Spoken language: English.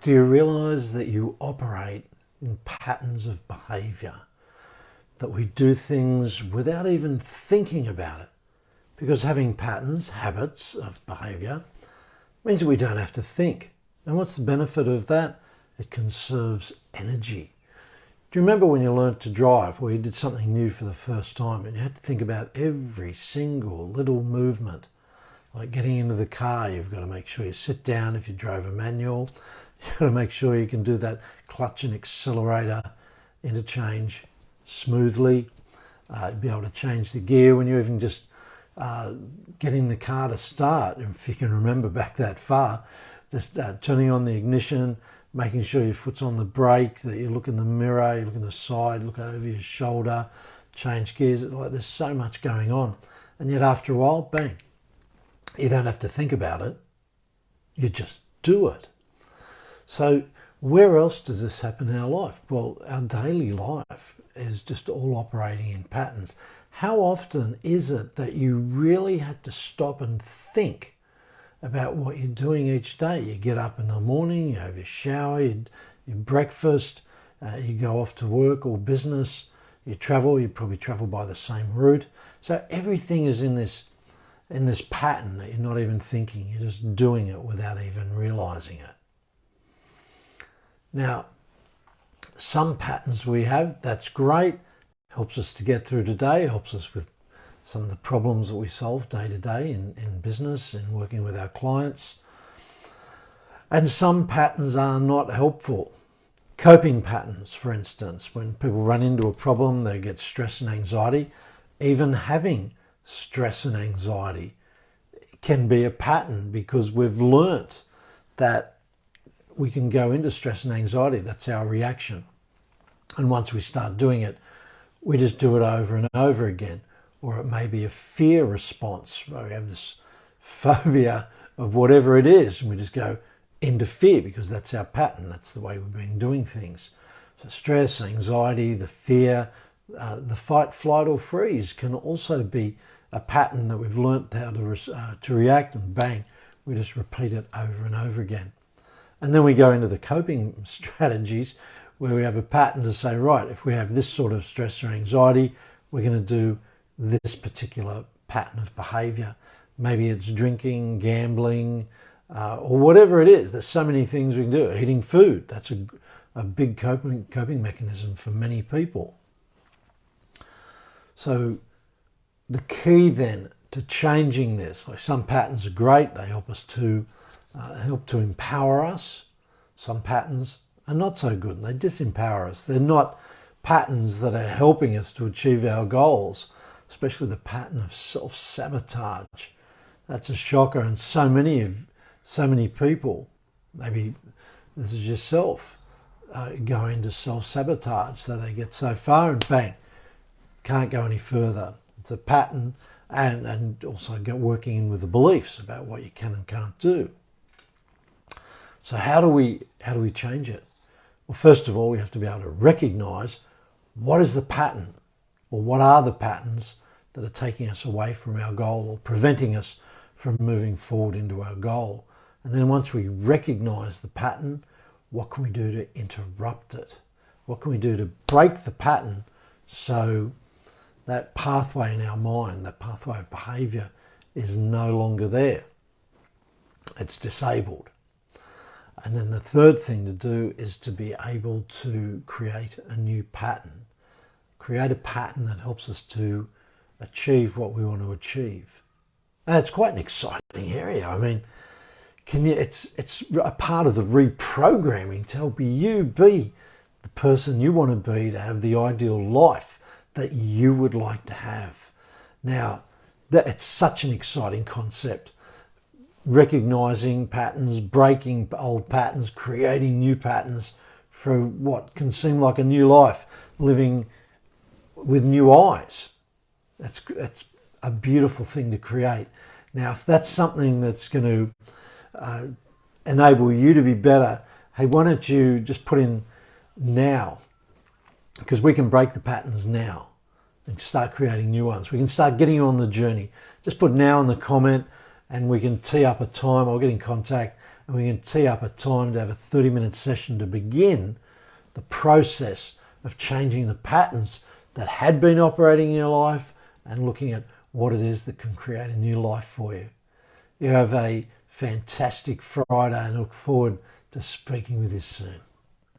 Do you realize that you operate in patterns of behavior? That we do things without even thinking about it? Because having patterns, habits of behavior, means that we don't have to think. And what's the benefit of that? It conserves energy. Do you remember when you learned to drive, or you did something new for the first time and you had to think about every single little movement? Like getting into the car, you've got to make sure you sit down if you drove a manual. You've got to make sure you can do that clutch and accelerator interchange smoothly. Be able to change the gear when you even just getting the car to start. If you can remember back that far, just turning on the ignition, making sure your foot's on the brake, that you look in the mirror, you look in the side, look over your shoulder, change gears. Like there's so much going on. And yet after a while, bang, you don't have to think about it. You just do it. So where else does this happen in our life? Well, our daily life is just all operating in patterns. How often is it that you really had to stop and think about what you're doing each day? You get up in the morning, you have your shower, your breakfast, you go off to work or business, you travel, you probably travel by the same route. So everything is in this pattern that you're not even thinking, you're just doing it without even realizing it. Now, some patterns we have, that's great, helps us to get through today, helps us with some of the problems that we solve day to day in business and working with our clients. And some patterns are not helpful. Coping patterns, for instance, when people run into a problem, they get stress and anxiety. Even having stress and anxiety can be a pattern because we've learnt that we can go into stress and anxiety. That's our reaction. And once we start doing it, we just do it over and over again. Or it may be a fear response where we have this phobia of whatever it is, and we just go into fear because that's our pattern. That's the way we've been doing things. So stress, anxiety, the fear, the fight, flight or freeze can also be a pattern that we've learnt how to react, and bang, we just repeat it over and over again. And then we go into the coping strategies where we have a pattern to say, right, if we have this sort of stress or anxiety, we're going to do this particular pattern of behavior. Maybe it's drinking, gambling, or whatever it is. There's so many things we can do. Eating food, that's a big coping mechanism for many people. So the key then to changing this, like some patterns are great, they help us to help to empower us. Some patterns are not so good, and they disempower us. They're not patterns that are helping us to achieve our goals, especially the pattern of self-sabotage. That's a shocker, and so many people, maybe this is yourself, go into self-sabotage, so they get so far and bang, can't go any further. It's a pattern, and also working in with the beliefs about what you can and can't do. So how do we change it? Well, first of all, we have to be able to recognize what is the pattern, or what are the patterns that are taking us away from our goal or preventing us from moving forward into our goal. And then once we recognize the pattern, what can we do to interrupt it? What can we do to break the pattern so that pathway in our mind, that pathway of behavior, is no longer there? It's disabled. And then the third thing to do is to be able to create a new pattern. Create a pattern that helps us to achieve what we want to achieve. And it's quite an exciting area. I mean, it's a part of the reprogramming to help you be the person you want to be, to have the ideal life that you would like to have. Now, it's such an exciting concept. Recognizing patterns, breaking old patterns, creating new patterns for what can seem like a new life, living with new eyes. That's a beautiful thing to create. Now, if that's something that's going to enable you to be better, hey, why don't you just put in now? Because we can break the patterns now and start creating new ones. We can start getting you on the journey. Just put now in the comment, and we can tee up a time. I'll get in contact and we can tee up a time to have a 30-minute session to begin the process of changing the patterns that had been operating in your life and looking at what it is that can create a new life for you. You have a fantastic Friday and look forward to speaking with you soon.